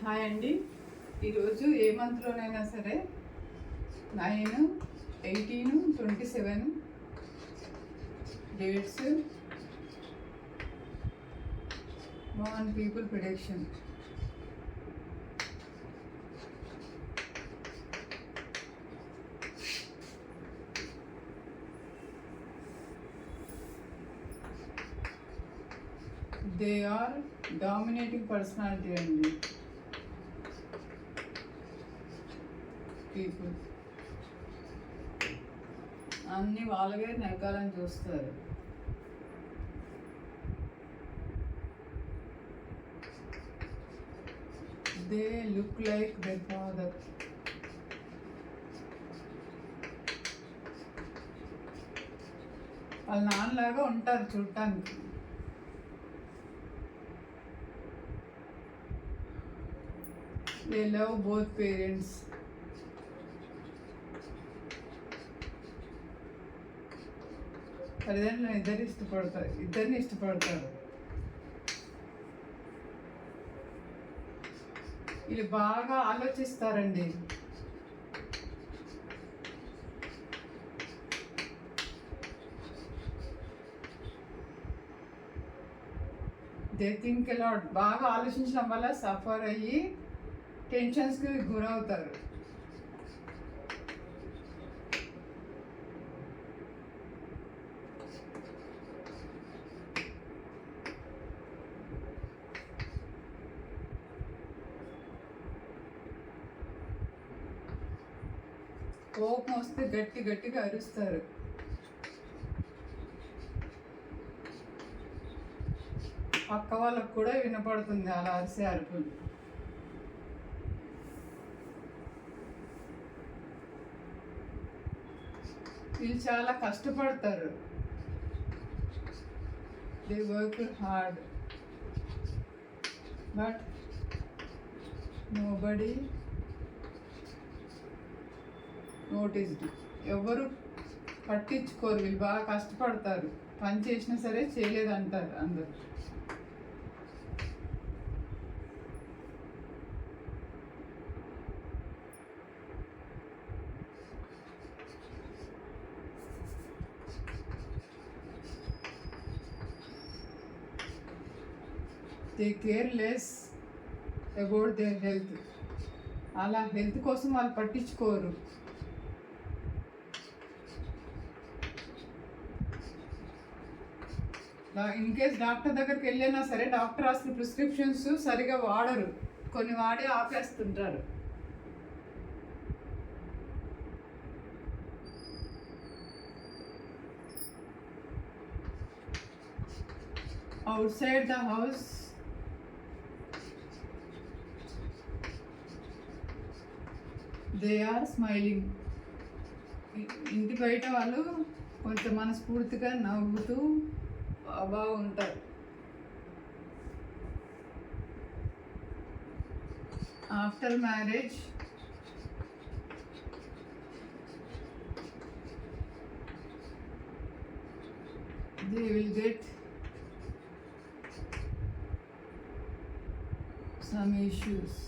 Hi అండి. ఈరోజు ఏ మంత్లోనైనా సరే 9, 18, 27 dates born people prediction. They are dominating personality అండి. పీపుల్ అన్నీ వాళ్ళగే నెగ్గాలని చూస్తారు. They look like their father. వాళ్ళ నాన్నలాగా ఉంటారు చూడటానికి. They love both parents. తల్లిదండ్రులను ఇద్దరిని ఇష్టపడతారు. వీళ్ళు బాగా ఆలోచిస్తారండి. They think allot. బాగా ఆలోచించడం వల్ల సఫర్ అయ్యి టెన్షన్స్కి గురవుతారు. కోపం వస్తే గట్టిగా అరుస్తారు. పక్క వాళ్ళకు కూడా వినపడుతుంది అలా అరిసే అరుపులు. వీళ్ళు చాలా కష్టపడతారు. They work hard but nobody noticed. ఎవరు పట్టించుకోరు. వీళ్ళు బాగా కష్టపడతారు. పని చేసినా సరే చేయలేదంటారు అందరు. They care less about their health. అలా హెల్త్ కోసం వాళ్ళు పట్టించుకోరు. ఇన్ కేస్ డాక్టర్ దగ్గరికి వెళ్ళినా సరే డాక్టర్ రాసిన ప్రిస్క్రిప్షన్స్ సరిగా వాడరు. కొన్ని వాడి ఆపేస్తుంటారు. Outside the house they are smiling. ఇంటి బయట వాళ్ళు కొంచెం మనస్ఫూర్తిగా నవ్వుతూ బాగుంటారు. After marriage they will get some issues.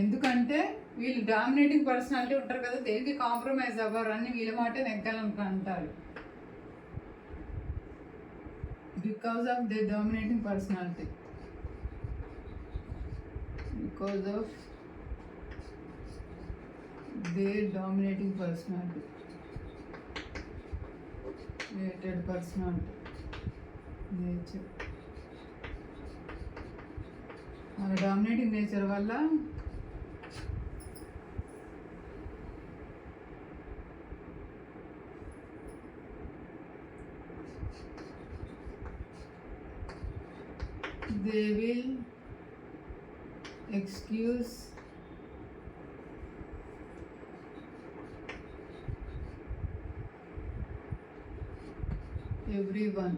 ఎందుకంటే వీళ్ళు డామినేటింగ్ పర్సనాలిటీ ఉంటారు కదా, దేనికి కాంప్రమైజ్ అవ్వరు. అన్ని వీళ్ళ మాట నెగ్గాలంటారు. Because of they dominating personality. Because of they dominating personality. Related personality nature. మన డామినేటింగ్ నేచర్ వల్ల they will excuse everyone.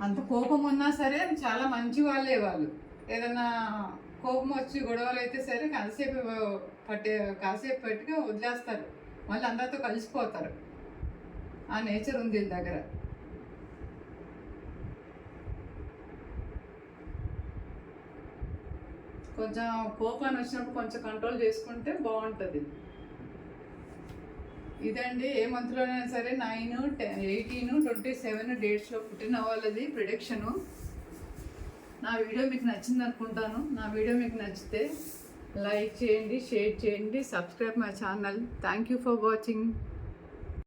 అంత కోపం ఉన్నా సరే చాలా మంచి వాళ్ళే వాళ్ళు. ఏదన్నా కోపం వచ్చి గొడవలు అయితే సరే కాసేపు పట్టుగా వదిలేస్తారు. మళ్ళీ అందరితో కలిసిపోతారు. ఆ నేచర్ ఉంది వీళ్ళ దగ్గర. కొంచెం కోపాన్ని వచ్చినప్పుడు కొంచెం కంట్రోల్ చేసుకుంటే బాగుంటుంది. ఇదండి ఏ మంత్లోనైనా సరే 9, 18, 27 డేట్స్లో పుట్టిన వాళ్ళది ప్రిడిక్షను. నా వీడియో మీకు నచ్చింది అనుకుంటాను. నా వీడియో మీకు నచ్చితే లైక్ చేయండి, షేర్ చేయండి, subscribe my channel. Thank you for watching.